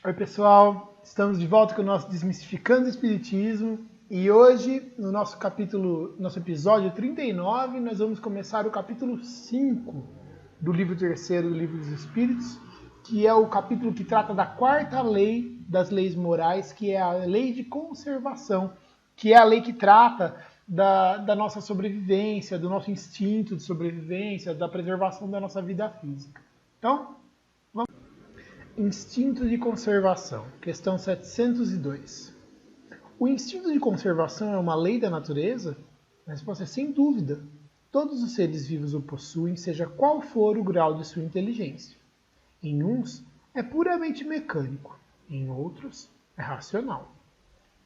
Oi pessoal, estamos de volta com o nosso Desmistificando o Espiritismo e hoje, no nosso episódio 39, nós vamos começar o capítulo 5 do livro terceiro do Livro dos Espíritos, que é o capítulo que trata da quarta lei das leis morais, que é a lei de conservação, que é a lei que trata da nossa sobrevivência, do nosso instinto de sobrevivência, da preservação da nossa vida física. Então, instinto de conservação, questão 702. O instinto de conservação é uma lei da natureza? A resposta é sem dúvida. Todos os seres vivos o possuem, seja qual for o grau de sua inteligência. Em uns, é puramente mecânico, em outros, é racional.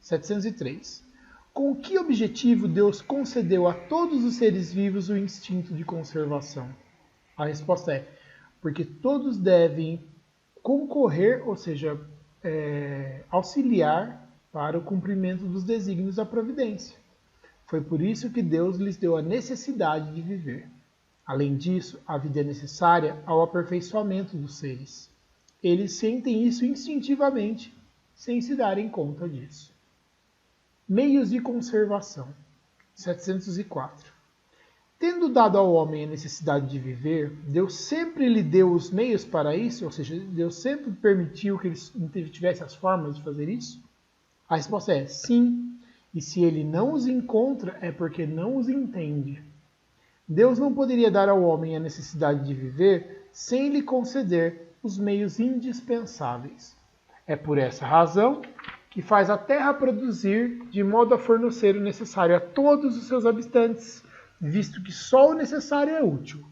703. Com que objetivo Deus concedeu a todos os seres vivos o instinto de conservação? A resposta é porque todos devem concorrer, ou seja, auxiliar para o cumprimento dos desígnios da providência. Foi por isso que Deus lhes deu a necessidade de viver. Além disso, a vida é necessária ao aperfeiçoamento dos seres. Eles sentem isso instintivamente, sem se darem conta disso. Meios de conservação. 704. Tendo dado ao homem a necessidade de viver, Deus sempre lhe deu os meios para isso, ou seja, Deus sempre permitiu que ele tivesse as formas de fazer isso? A resposta é sim, e se ele não os encontra, é porque não os entende. Deus não poderia dar ao homem a necessidade de viver sem lhe conceder os meios indispensáveis. É por essa razão que faz a terra produzir de modo a fornecer o necessário a todos os seus habitantes, visto que só o necessário é útil.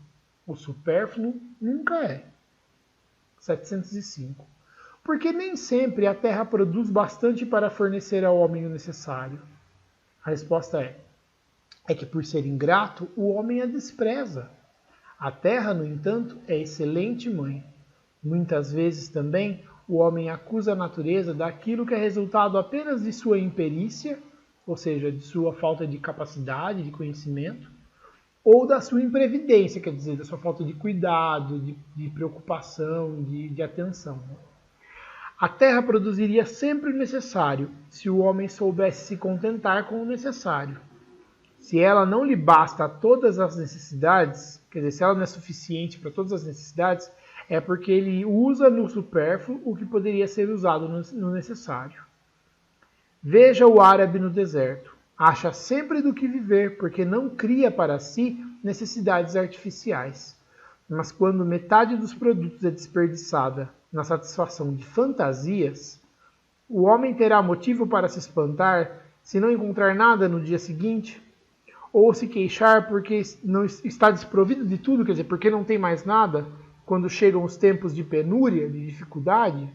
O supérfluo nunca é. 705. Porque nem sempre a terra produz bastante para fornecer ao homem o necessário. A resposta é que por ser ingrato, o homem a despreza. A terra, no entanto, é excelente mãe. Muitas vezes também o homem acusa a natureza daquilo que é resultado apenas de sua imperícia, ou seja, de sua falta de capacidade, de conhecimento, ou da sua imprevidência, quer dizer, da sua falta de cuidado, de preocupação, de atenção. A terra produziria sempre o necessário, se o homem soubesse se contentar com o necessário. Se ela não lhe basta a todas as necessidades, quer dizer, se ela não é suficiente para todas as necessidades, é porque ele usa no supérfluo o que poderia ser usado no necessário. Veja o árabe no deserto. Acha sempre do que viver, porque não cria para si necessidades artificiais. Mas quando metade dos produtos é desperdiçada na satisfação de fantasias, o homem terá motivo para se espantar se não encontrar nada no dia seguinte, ou se queixar porque não está desprovido de tudo, quer dizer, porque não tem mais nada, quando chegam os tempos de penúria, de dificuldade.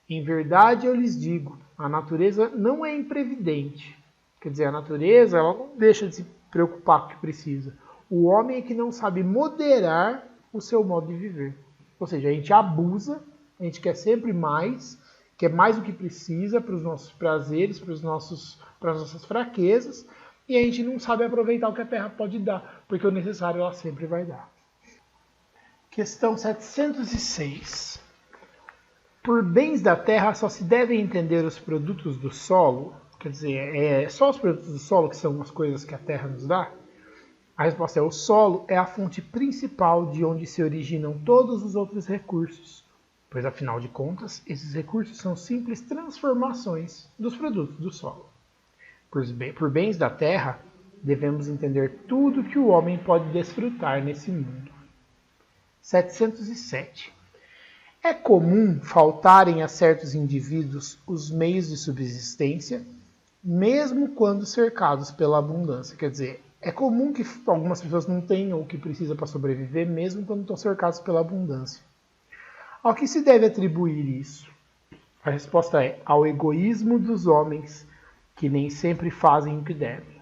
Em verdade, eu lhes digo, a natureza não é imprevidente. Quer dizer, a natureza ela não deixa de se preocupar com o que precisa. O homem é que não sabe moderar o seu modo de viver. Ou seja, a gente abusa, a gente quer sempre mais, quer mais do que precisa para os nossos prazeres, para as nossas fraquezas, e a gente não sabe aproveitar o que a terra pode dar, porque o necessário ela sempre vai dar. Questão 706. Por bens da terra só se devem entender os produtos do solo? Quer dizer, só os produtos do solo que são as coisas que a terra nos dá? A resposta é: o solo é a fonte principal de onde se originam todos os outros recursos, pois, afinal de contas, esses recursos são simples transformações dos produtos do solo. Por bens da terra, devemos entender tudo que o homem pode desfrutar nesse mundo. 707. É comum faltarem a certos indivíduos os meios de subsistência, mesmo quando cercados pela abundância. Quer dizer, é comum que algumas pessoas não tenham o que precisa para sobreviver, mesmo quando estão cercados pela abundância. Ao que se deve atribuir isso? A resposta é: ao egoísmo dos homens, que nem sempre fazem o que devem.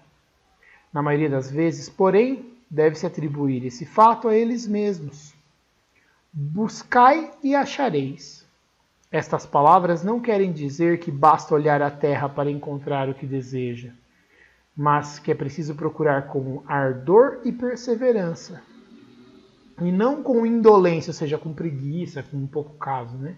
Na maioria das vezes, porém, deve-se atribuir esse fato a eles mesmos. Buscai e achareis. Estas palavras não querem dizer que basta olhar a terra para encontrar o que deseja, mas que é preciso procurar com ardor e perseverança, e não com indolência, ou seja, com preguiça, com pouco caso, né?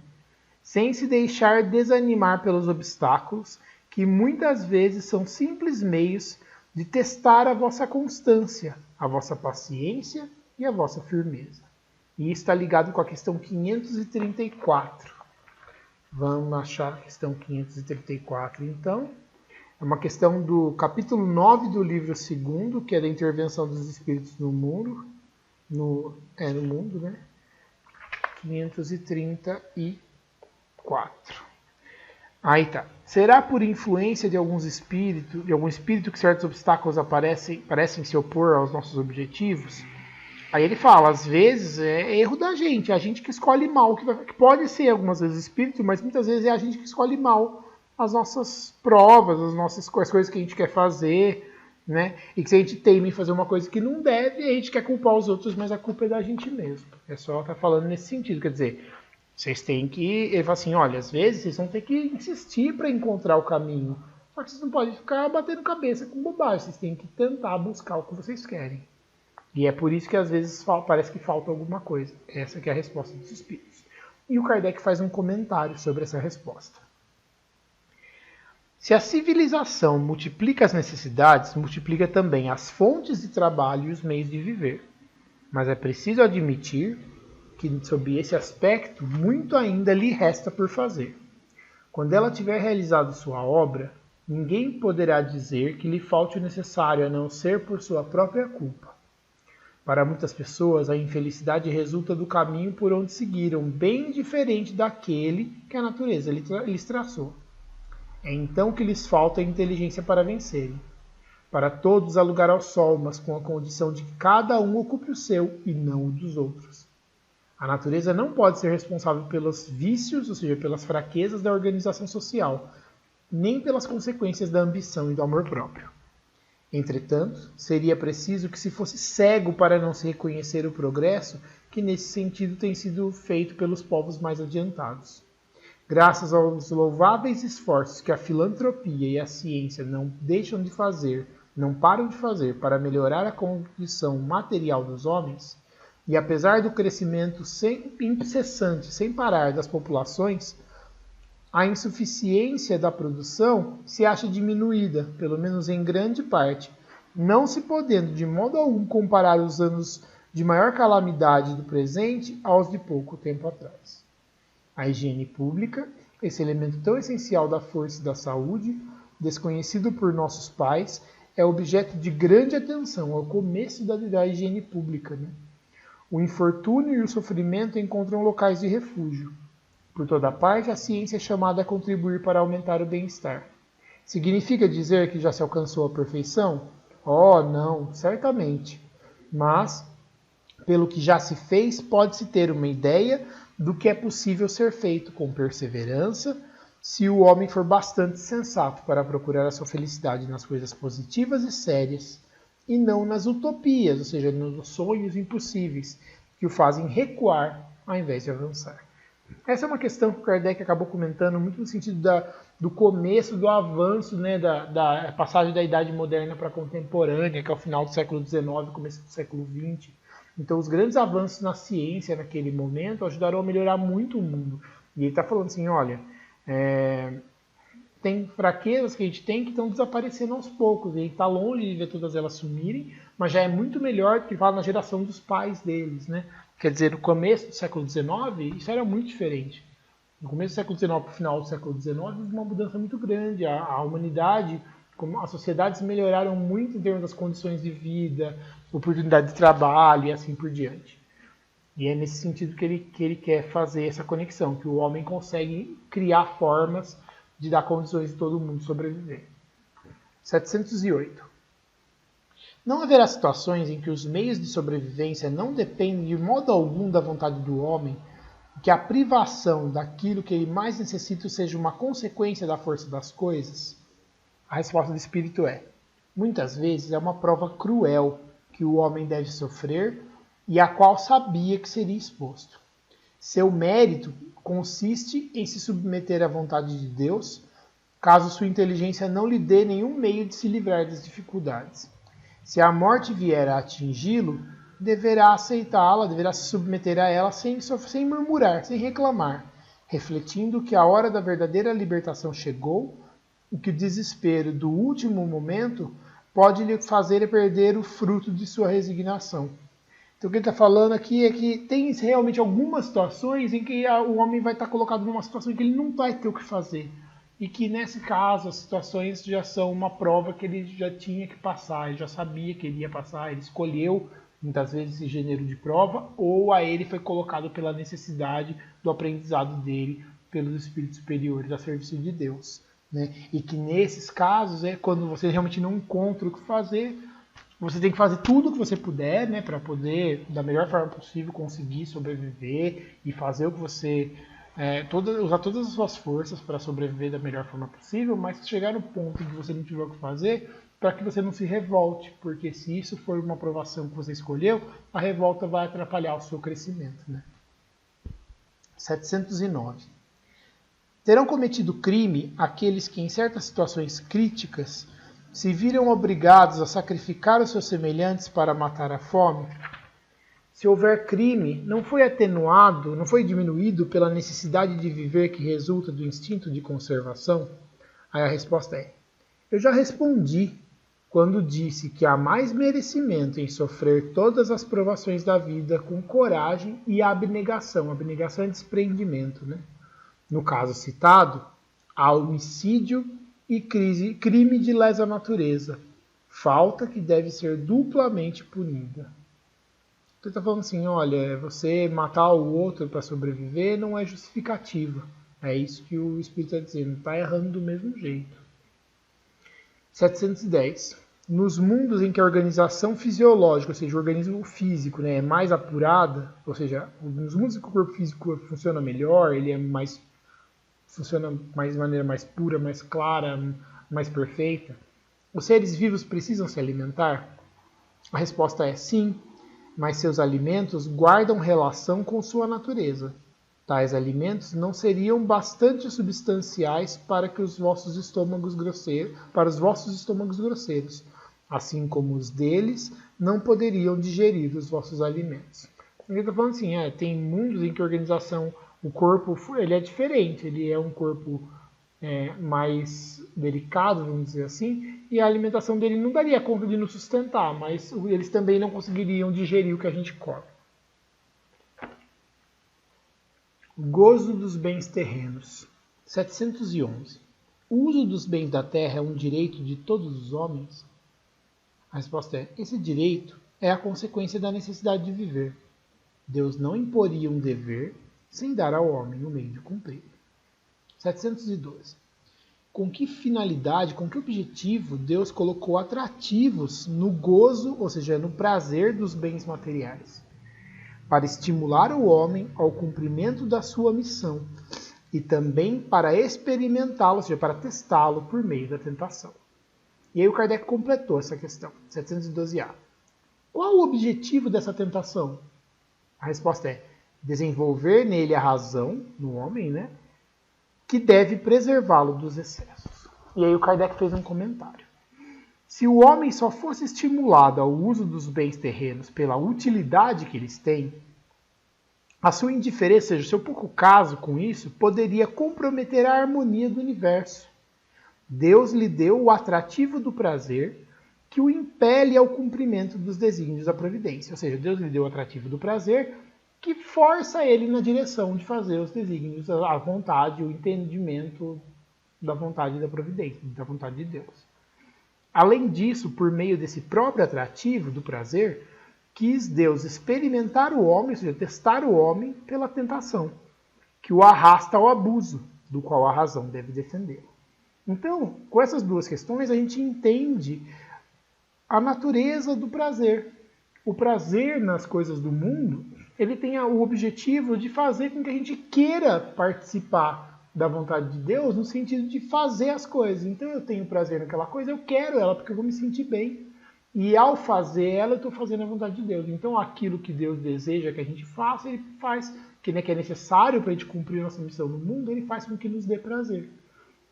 sem se deixar desanimar pelos obstáculos, que muitas vezes são simples meios de testar a vossa constância, a vossa paciência e a vossa firmeza. E isso está ligado com a questão 534. Vamos achar a questão 534, então. É uma questão do capítulo 9 do livro 2, que é da intervenção dos espíritos no mundo. No mundo, né? 534. Aí tá. Será por influência de algum espírito que certos obstáculos parecem se opor aos nossos objetivos? Aí ele fala, às vezes é erro da gente, é a gente que escolhe mal, que pode ser algumas vezes espírito, mas muitas vezes é a gente que escolhe mal as nossas provas, as coisas que a gente quer fazer, né? E que se a gente teima em fazer uma coisa que não deve, a gente quer culpar os outros, mas a culpa é da gente mesmo. É só estar falando nesse sentido, quer dizer, vocês têm que... Ele fala assim, olha, às vezes vocês vão ter que insistir para encontrar o caminho, só que vocês não podem ficar batendo cabeça com bobagem, vocês têm que tentar buscar o que vocês querem. E é por isso que às vezes parece que falta alguma coisa. Essa que é a resposta dos espíritos. E o Kardec faz um comentário sobre essa resposta. Se a civilização multiplica as necessidades, multiplica também as fontes de trabalho e os meios de viver. Mas é preciso admitir que, sob esse aspecto, muito ainda lhe resta por fazer. Quando ela tiver realizado sua obra, ninguém poderá dizer que lhe falte o necessário a não ser por sua própria culpa. Para muitas pessoas, a infelicidade resulta do caminho por onde seguiram, bem diferente daquele que a natureza lhes traçou. É então que lhes falta a inteligência para vencerem. Para todos há lugar ao sol, mas com a condição de que cada um ocupe o seu e não o dos outros. A natureza não pode ser responsável pelos vícios, ou seja, pelas fraquezas da organização social, nem pelas consequências da ambição e do amor próprio. Entretanto, seria preciso que se fosse cego para não se reconhecer o progresso que nesse sentido tem sido feito pelos povos mais adiantados. Graças aos louváveis esforços que a filantropia e a ciência não param de fazer para melhorar a condição material dos homens, e apesar do crescimento incessante, sem parar, das populações, a insuficiência da produção se acha diminuída, pelo menos em grande parte, não se podendo de modo algum comparar os anos de maior calamidade do presente aos de pouco tempo atrás. A higiene pública, esse elemento tão essencial da força e da saúde, desconhecido por nossos pais, é objeto de grande atenção ao começo da higiene pública. Né? O infortúnio e o sofrimento encontram locais de refúgio. Por toda parte, a ciência é chamada a contribuir para aumentar o bem-estar. Significa dizer que já se alcançou a perfeição? Oh, não, certamente. Mas, pelo que já se fez, pode-se ter uma ideia do que é possível ser feito com perseverança, se o homem for bastante sensato para procurar a sua felicidade nas coisas positivas e sérias, e não nas utopias, ou seja, nos sonhos impossíveis, que o fazem recuar ao invés de avançar. Essa é uma questão que o Kardec acabou comentando muito no sentido do começo, do avanço, né, da passagem da Idade Moderna para a Contemporânea, que é o final do século XIX, começo do século XX. Então, os grandes avanços na ciência naquele momento ajudaram a melhorar muito o mundo. E ele está falando assim, olha, tem fraquezas que a gente tem que estão desaparecendo aos poucos. E ele está longe de ver todas elas sumirem, mas já é muito melhor do que fala na geração dos pais deles, né? Quer dizer, no começo do século XIX, isso era muito diferente. No começo do século XIX para o final do século XIX, houve uma mudança muito grande. A humanidade, as sociedades melhoraram muito em termos das condições de vida, oportunidade de trabalho e assim por diante. E é nesse sentido que ele quer fazer essa conexão, que o homem consegue criar formas de dar condições de todo mundo sobreviver. 708. Não haverá situações em que os meios de sobrevivência não dependem de modo algum da vontade do homem, que a privação daquilo que ele mais necessita seja uma consequência da força das coisas? A resposta do Espírito é: muitas vezes é uma prova cruel que o homem deve sofrer e a qual sabia que seria exposto. Seu mérito consiste em se submeter à vontade de Deus, caso sua inteligência não lhe dê nenhum meio de se livrar das dificuldades. Se a morte vier a atingi-lo, deverá aceitá-la, deverá se submeter a ela sem murmurar, sem reclamar, refletindo que a hora da verdadeira libertação chegou e que o desespero do último momento pode lhe fazer perder o fruto de sua resignação. Então o que ele está falando aqui é que tem realmente algumas situações em que o homem vai estar colocado numa situação em que ele não vai ter o que fazer. E que nesse caso as situações já são uma prova que ele já tinha que passar, ele já sabia que ele ia passar, ele escolheu muitas vezes esse gênero de prova, ou a ele foi colocado pela necessidade do aprendizado dele pelos espíritos superiores a serviço de Deus. Né? E que nesses casos é quando você realmente não encontra o que fazer, você tem que fazer tudo o que você puder, né, para poder, da melhor forma possível, conseguir sobreviver e fazer o que você... usar todas as suas forças para sobreviver da melhor forma possível, mas chegar no ponto em que você não tiver o que fazer, para que você não se revolte, porque se isso for uma aprovação que você escolheu, a revolta vai atrapalhar o seu crescimento. Né? 709. Terão cometido crime aqueles que, em certas situações críticas, se viram obrigados a sacrificar os seus semelhantes para matar a fome? Se houver crime, não foi atenuado, não foi diminuído pela necessidade de viver que resulta do instinto de conservação? Aí a resposta é: eu já respondi quando disse que há mais merecimento em sofrer todas as provações da vida com coragem e abnegação. Abnegação é desprendimento, né? No caso citado, há homicídio e crime de lesa natureza, falta que deve ser duplamente punida. Você está falando assim, olha, você matar o outro para sobreviver não é justificativa. É isso que o Espírito está dizendo, está errando do mesmo jeito. 710. Nos mundos em que a organização fisiológica, ou seja, o organismo físico, né, é mais apurada, ou seja, nos mundos em que o corpo físico funciona melhor, ele funciona de maneira mais pura, mais clara, mais perfeita, os seres vivos precisam se alimentar? A resposta é sim, mas seus alimentos guardam relação com sua natureza. Tais alimentos não seriam bastante substanciais para os vossos estômagos grosseiros, assim como os deles não poderiam digerir os vossos alimentos. Ele está falando assim, tem mundos em que a organização, o corpo ele é diferente, ele é um corpo mais delicado, vamos dizer assim, e a alimentação dele não daria conta de nos sustentar, mas eles também não conseguiriam digerir o que a gente come. Gozo dos bens terrenos. 711. O uso dos bens da terra é um direito de todos os homens? A resposta é: esse direito é a consequência da necessidade de viver. Deus não imporia um dever sem dar ao homem o meio de cumprir. 712. Com que finalidade, com que objetivo Deus colocou atrativos no gozo, ou seja, no prazer dos bens materiais? Para estimular o homem ao cumprimento da sua missão e também para experimentá-lo, ou seja, para testá-lo por meio da tentação. E aí o Kardec completou essa questão, 712A. Qual o objetivo dessa tentação? A resposta é desenvolver nele a razão, no homem, né, que deve preservá-lo dos excessos. E aí o Kardec fez um comentário. Se o homem só fosse estimulado ao uso dos bens terrenos pela utilidade que eles têm, a sua indiferença, ou seja, o seu pouco caso com isso, poderia comprometer a harmonia do universo. Deus lhe deu o atrativo do prazer que o impele ao cumprimento dos desígnios da providência. Ou seja, Deus lhe deu o atrativo do prazer que força ele na direção de fazer os desígnios, a vontade, o entendimento da vontade da providência, da vontade de Deus. Além disso, por meio desse próprio atrativo do prazer, quis Deus experimentar o homem, ou seja, testar o homem pela tentação, que o arrasta ao abuso, do qual a razão deve defendê-lo. Então, com essas duas questões, a gente entende a natureza do prazer. O prazer nas coisas do mundo, ele tem o objetivo de fazer com que a gente queira participar da vontade de Deus, no sentido de fazer as coisas. Então eu tenho prazer naquela coisa, eu quero ela porque eu vou me sentir bem. E ao fazer ela, eu estou fazendo a vontade de Deus. Então aquilo que Deus deseja que a gente faça, ele faz, que é necessário para a gente cumprir a nossa missão no mundo, ele faz com que nos dê prazer.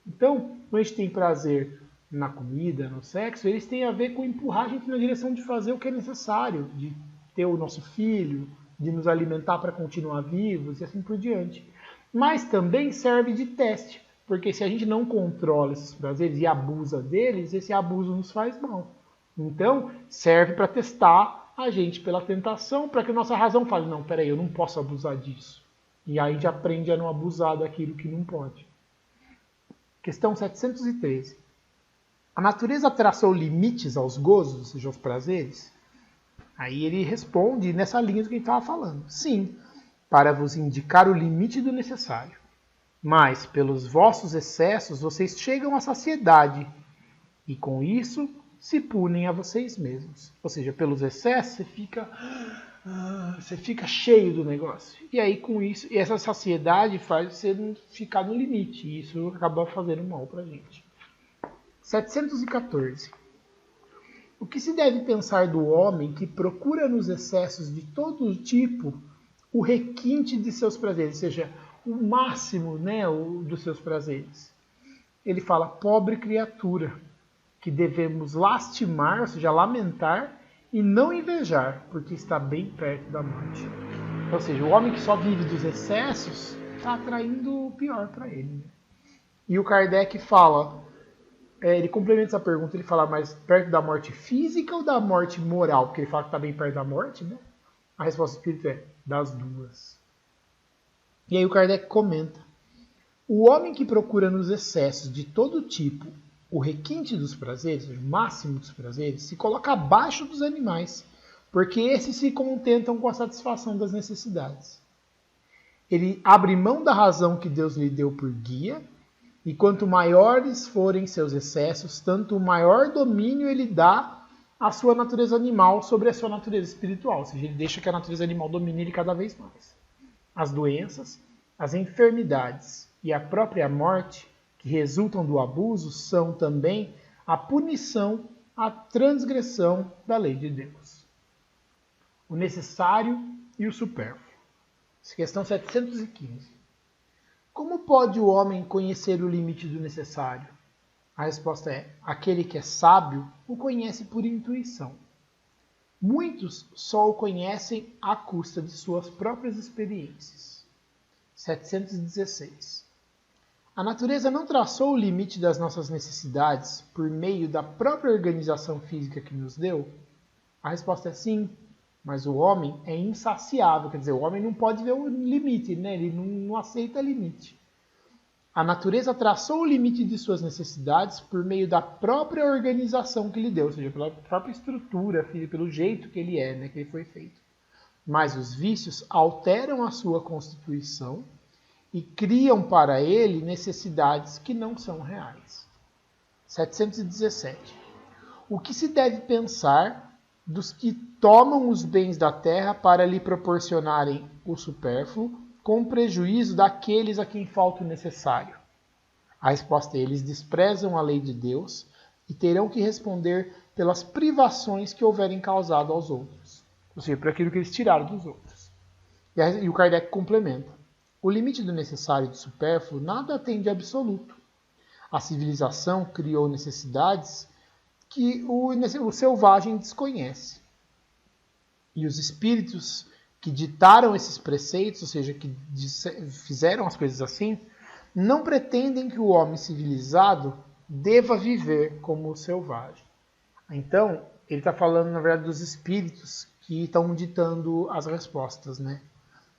Então, quando a gente tem prazer na comida, no sexo, eles têm a ver com empurrar a gente na direção de fazer o que é necessário, de ter o nosso filho, de nos alimentar para continuar vivos e assim por diante. Mas também serve de teste, porque se a gente não controla esses prazeres e abusa deles, esse abuso nos faz mal. Então, serve para testar a gente pela tentação, para que a nossa razão fale, não, peraí, eu não posso abusar disso. E aí a gente aprende a não abusar daquilo que não pode. Questão 713. A natureza traçou limites aos gozos, ou seja, aos prazeres? Aí ele responde nessa linha do que a gente estava falando. Sim, para vos indicar o limite do necessário. Mas, pelos vossos excessos, vocês chegam à saciedade, e com isso se punem a vocês mesmos. Ou seja, pelos excessos você fica cheio do negócio. E aí com isso, e essa saciedade faz você não ficar no limite, e isso acaba fazendo mal pra gente. 714. O que se deve pensar do homem que procura nos excessos de todo tipo o requinte de seus prazeres, ou seja, o máximo, né, dos seus prazeres? Ele fala, pobre criatura, que devemos lastimar, ou seja, lamentar, e não invejar, porque está bem perto da morte. Ou seja, o homem que só vive dos excessos está atraindo o pior para ele. Né? E o Kardec fala, ele complementa essa pergunta, ele fala, mais perto da morte física ou da morte moral? Porque ele fala que está bem perto da morte, né? A resposta do Espírito é, das duas. E aí o Kardec comenta, o homem que procura nos excessos de todo tipo o requinte dos prazeres, o máximo dos prazeres, se coloca abaixo dos animais, porque esses se contentam com a satisfação das necessidades. Ele abre mão da razão que Deus lhe deu por guia, e quanto maiores forem seus excessos, tanto maior domínio ele dá à sua natureza animal sobre a sua natureza espiritual, ou seja, ele deixa que a natureza animal domine ele cada vez mais. As doenças, as enfermidades e a própria morte que resultam do abuso são também a punição, a transgressão da lei de Deus. O necessário e o supérfluo. Questão 715. Como pode o homem conhecer o limite do necessário? A resposta é, aquele que é sábio o conhece por intuição. Muitos só o conhecem à custa de suas próprias experiências. 716. A natureza não traçou o limite das nossas necessidades por meio da própria organização física que nos deu? A resposta é sim, mas o homem é insaciável, quer dizer, o homem não pode ver o limite, né? Ele não aceita limite. A natureza traçou o limite de suas necessidades por meio da própria organização que lhe deu, ou seja, pela própria estrutura, pelo jeito que ele é, né? Que ele foi feito. Mas os vícios alteram a sua constituição e criam para ele necessidades que não são reais. 717. O que se deve pensar dos que tomam os bens da terra para lhe proporcionarem o supérfluo, com prejuízo daqueles a quem falta o necessário? A resposta é, eles desprezam a lei de Deus e terão que responder pelas privações que houverem causado aos outros. Ou seja, por aquilo que eles tiraram dos outros. E o Kardec complementa. O limite do necessário e do supérfluo nada tem de absoluto. A civilização criou necessidades que o selvagem desconhece. E os espíritos que ditaram esses preceitos, ou seja, que fizeram as coisas assim, não pretendem que o homem civilizado deva viver como o selvagem. Então, ele está falando, na verdade, dos espíritos que estão ditando as respostas, né?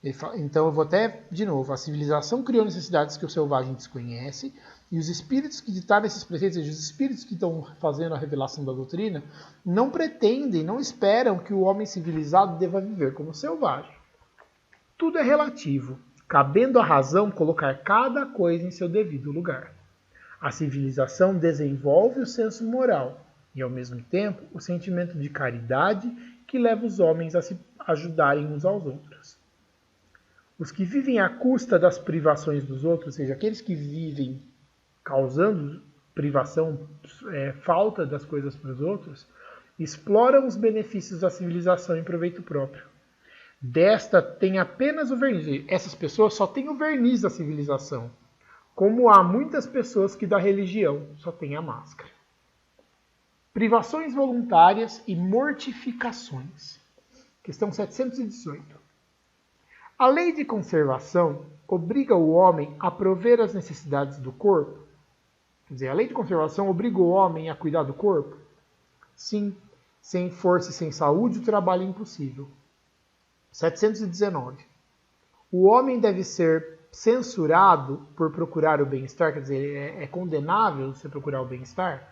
Então eu vou até, de novo, a civilização criou necessidades que o selvagem desconhece, e os espíritos que ditaram esses preceitos, ou seja, os espíritos que estão fazendo a revelação da doutrina, não pretendem, não esperam que o homem civilizado deva viver como selvagem. Tudo é relativo, cabendo à razão colocar cada coisa em seu devido lugar. A civilização desenvolve o senso moral e, ao mesmo tempo, o sentimento de caridade que leva os homens a se ajudarem uns aos outros. Os que vivem à custa das privações dos outros, ou seja, aqueles que vivem causando privação, falta das coisas para os outros, exploram os benefícios da civilização em proveito próprio. Desta tem apenas o verniz. Essas pessoas só têm o verniz da civilização. Como há muitas pessoas que da religião só têm a máscara. Privações voluntárias e mortificações. Questão 718. A lei de conservação obriga o homem a prover as necessidades do corpo? Quer dizer, a lei de conservação obriga o homem a cuidar do corpo? Sim. Sem força e sem saúde, o trabalho é impossível. 719. O homem deve ser censurado por procurar o bem-estar? Quer dizer, é condenável você procurar o bem-estar?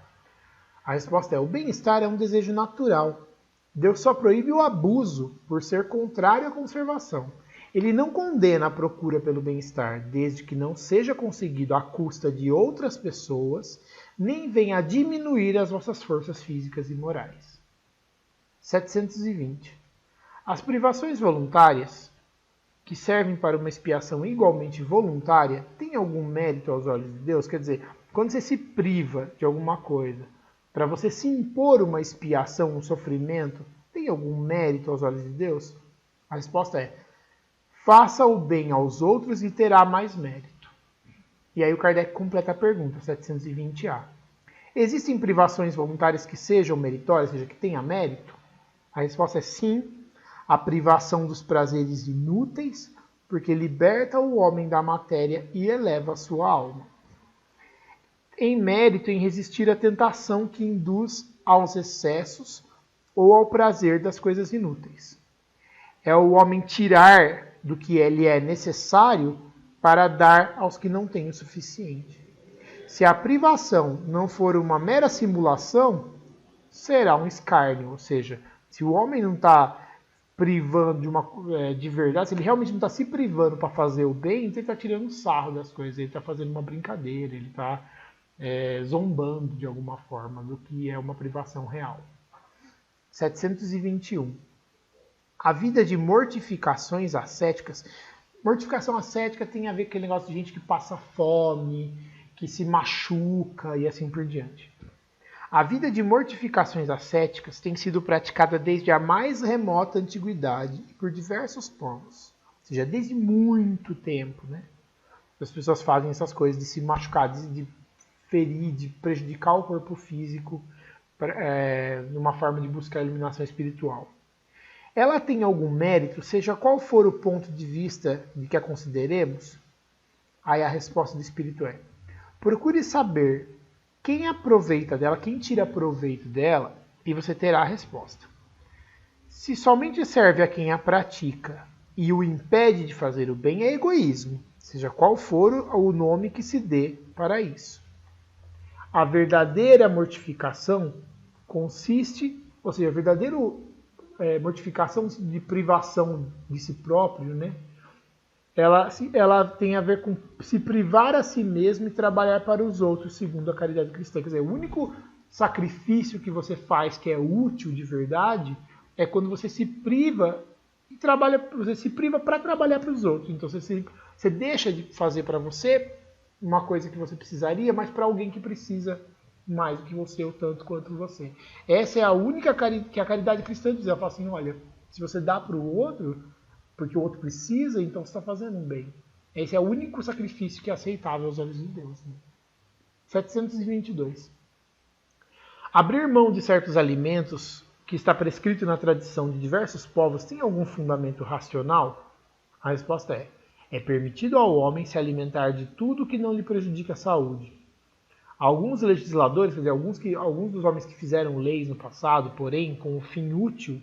A resposta é: o bem-estar é um desejo natural. Deus só proíbe o abuso por ser contrário à conservação. Ele não condena a procura pelo bem-estar, desde que não seja conseguido à custa de outras pessoas, nem venha a diminuir as vossas forças físicas e morais. 720. As privações voluntárias, que servem para uma expiação igualmente voluntária, têm algum mérito aos olhos de Deus? Quer dizer, quando você se priva de alguma coisa, para você se impor uma expiação, um sofrimento, tem algum mérito aos olhos de Deus? A resposta é: faça o bem aos outros e terá mais mérito. E aí o Kardec completa a pergunta, 720A. Existem privações voluntárias que sejam meritórias, ou seja, que tenham mérito? A resposta é sim. A privação dos prazeres inúteis, porque liberta o homem da matéria e eleva a sua alma. Em mérito em resistir à tentação que induz aos excessos ou ao prazer das coisas inúteis. É o homem tirar do que ele é necessário para dar aos que não têm o suficiente. Se a privação não for uma mera simulação, será um escárnio. Ou seja, se o homem não está privando de verdade, se ele realmente não está se privando para fazer o bem, então ele está tirando sarro das coisas, ele está fazendo uma brincadeira, ele está zombando de alguma forma do que é uma privação real. 721. A vida de mortificações ascéticas. Mortificação ascética tem a ver com aquele negócio de gente que passa fome, que se machuca e assim por diante. A vida de mortificações ascéticas tem sido praticada desde a mais remota antiguidade e por diversos povos. Ou seja, desde muito tempo, né? As pessoas fazem essas coisas de se machucar, de ferir, de prejudicar o corpo físico numa forma de buscar a iluminação espiritual. Ela tem algum mérito, seja qual for o ponto de vista de que a consideremos? Aí a resposta do Espírito é: procure saber quem aproveita dela, quem tira proveito dela, e você terá a resposta. Se somente serve a quem a pratica e o impede de fazer o bem, é egoísmo, seja qual for o nome que se dê para isso. A verdadeira mortificação consiste, ou seja, a verdadeira mortificação de privação de si próprio, né? Ela tem a ver com se privar a si mesmo e trabalhar para os outros, segundo a caridade cristã. Quer dizer, o único sacrifício que você faz que é útil de verdade é quando você se priva e você se priva para trabalhar para os outros. Então você deixa de fazer para você uma coisa que você precisaria, mas para alguém que precisa mais do que você ou tanto quanto você. Essa é a única que a caridade cristã diz. Ela fala assim: olha, se você dá para o outro porque o outro precisa, então você está fazendo um bem. Esse é o único sacrifício que é aceitável aos olhos de Deus. 722. Abrir mão de certos alimentos que está prescrito na tradição de diversos povos tem algum fundamento racional? A resposta é permitido ao homem se alimentar de tudo que não lhe prejudique a saúde. Alguns legisladores, quer dizer, alguns dos homens que fizeram leis no passado, porém com o fim útil,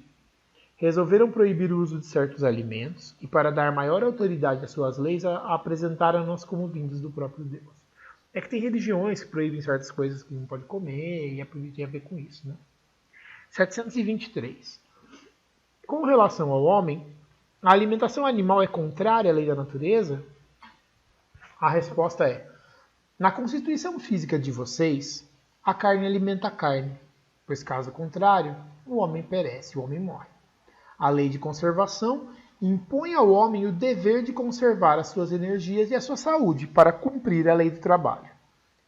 resolveram proibir o uso de certos alimentos e, para dar maior autoridade às suas leis, apresentaram-nos como vindos do próprio Deus. É que tem religiões que proíbem certas coisas que não pode comer e tem a ver com isso, né? 723. Com relação ao homem, a alimentação animal é contrária à lei da natureza? A resposta é: na constituição física de vocês, a carne alimenta a carne, pois caso contrário, o homem perece, o homem morre. A lei de conservação impõe ao homem o dever de conservar as suas energias e a sua saúde para cumprir a lei do trabalho.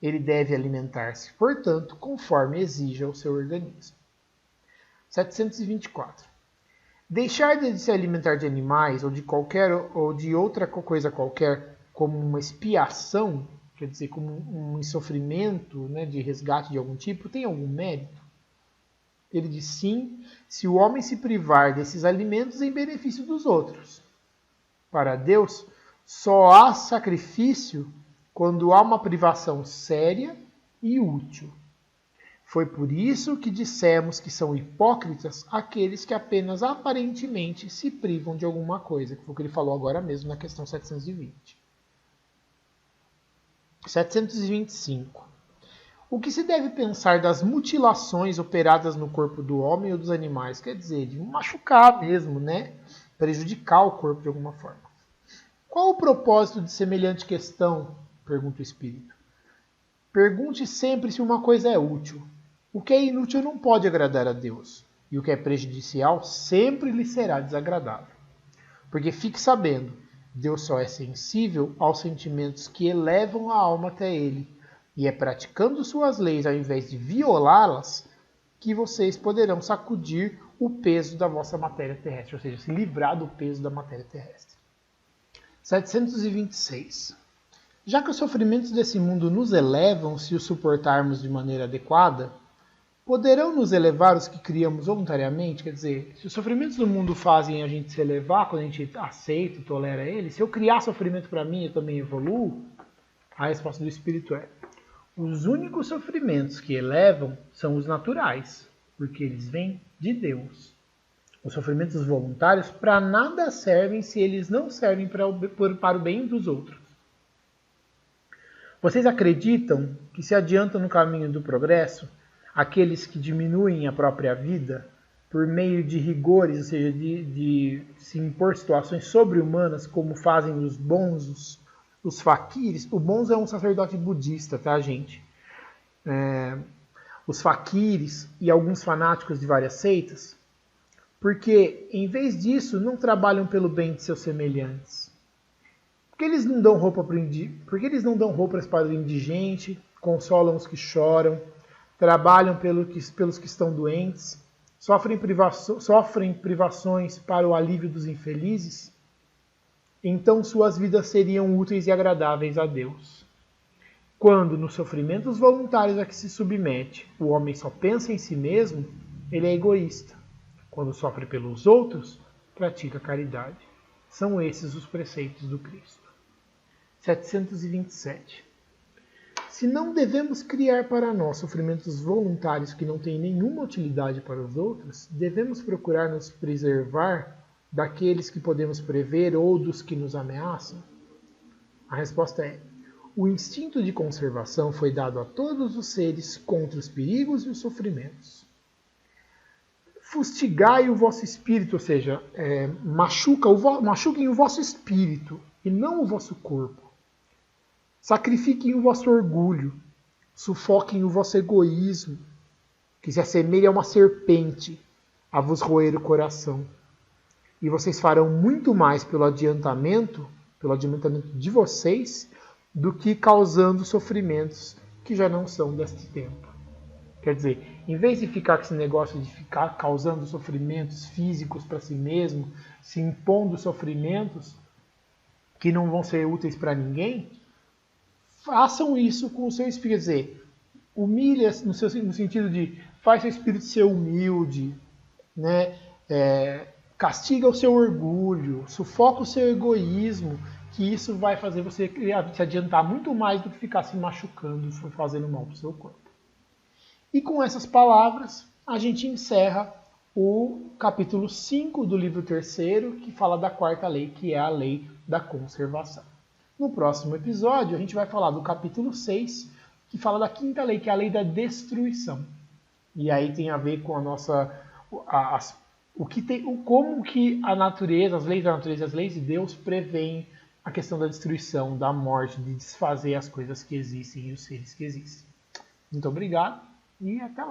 Ele deve alimentar-se, portanto, conforme exija o seu organismo. 724. Deixar de se alimentar de animais ou de outra coisa qualquer como uma expiação, quer dizer, como um sofrimento, né, de resgate de algum tipo, tem algum mérito? Ele diz sim, se o homem se privar desses alimentos em benefício dos outros. para Deus, só há sacrifício quando há uma privação séria e útil. Foi por isso que dissemos que são hipócritas aqueles que apenas aparentemente se privam de alguma coisa, que foi o que ele falou agora mesmo na questão 720. 725. O que se deve pensar das mutilações operadas no corpo do homem ou dos animais? Quer dizer, de machucar mesmo, né? Prejudicar o corpo de alguma forma. Qual o propósito de semelhante questão? Pergunta o Espírito. Pergunte sempre se uma coisa é útil. O que é inútil não pode agradar a Deus. E o que é prejudicial sempre lhe será desagradável. Porque fique sabendo, Deus só é sensível aos sentimentos que elevam a alma até Ele. E é praticando suas leis ao invés de violá-las que vocês poderão sacudir o peso da vossa matéria terrestre, ou seja, se livrar do peso da matéria terrestre. 726. Já que os sofrimentos desse mundo nos elevam se os suportarmos de maneira adequada, poderão nos elevar os que criamos voluntariamente? Quer dizer, se os sofrimentos do mundo fazem a gente se elevar, quando a gente aceita e tolera eles, se eu criar sofrimento para mim, eu também evoluo? A resposta do Espírito é: os únicos sofrimentos que elevam são os naturais, porque eles vêm de Deus. Os sofrimentos voluntários para nada servem se eles não servem para o bem dos outros. Vocês acreditam que se adiantam no caminho do progresso aqueles que diminuem a própria vida por meio de rigores, ou seja, de se impor situações sobre-humanas, como fazem os bonzos, os faquires? O bonzo é um sacerdote budista, tá, gente? Os faquires e alguns fanáticos de várias seitas, porque, em vez disso, não trabalham pelo bem de seus semelhantes. Por que eles não dão roupas para o indigente, consolam os que choram, trabalham pelos que estão doentes, sofrem privações para o alívio dos infelizes? Então suas vidas seriam úteis e agradáveis a Deus. Quando, nos sofrimentos voluntários a que se submete, o homem só pensa em si mesmo, ele é egoísta. Quando sofre pelos outros, pratica caridade. São esses os preceitos do Cristo. 727. Se não devemos criar para nós sofrimentos voluntários que não têm nenhuma utilidade para os outros, devemos procurar nos preservar daqueles que podemos prever ou dos que nos ameaçam? A resposta é: o instinto de conservação foi dado a todos os seres contra os perigos e os sofrimentos. Fustigai o vosso espírito, ou seja, machuquem o vosso espírito e não o vosso corpo. Sacrifiquem o vosso orgulho, sufoquem o vosso egoísmo, que se assemelha a uma serpente a vos roer o coração. E vocês farão muito mais pelo adiantamento de vocês, do que causando sofrimentos que já não são deste tempo. Quer dizer, em vez de ficar com esse negócio de ficar causando sofrimentos físicos para si mesmo, se impondo sofrimentos que não vão ser úteis para ninguém, façam isso com o seu espírito. Quer dizer, humilha no sentido de faz seu espírito ser humilde, né? Castiga o seu orgulho, sufoca o seu egoísmo, que isso vai fazer você se adiantar muito mais do que ficar se machucando, fazendo mal para o seu corpo. E com essas palavras, a gente encerra o capítulo 5 do livro 3º, que fala da quarta lei, que é a lei da conservação. No próximo episódio, a gente vai falar do capítulo 6, que fala da quinta lei, que é a lei da destruição. E aí tem a ver com a nossa... como que a natureza, as leis da natureza, as leis de Deus prevêem a questão da destruição, da morte, de desfazer as coisas que existem e os seres que existem. Muito obrigado e até lá.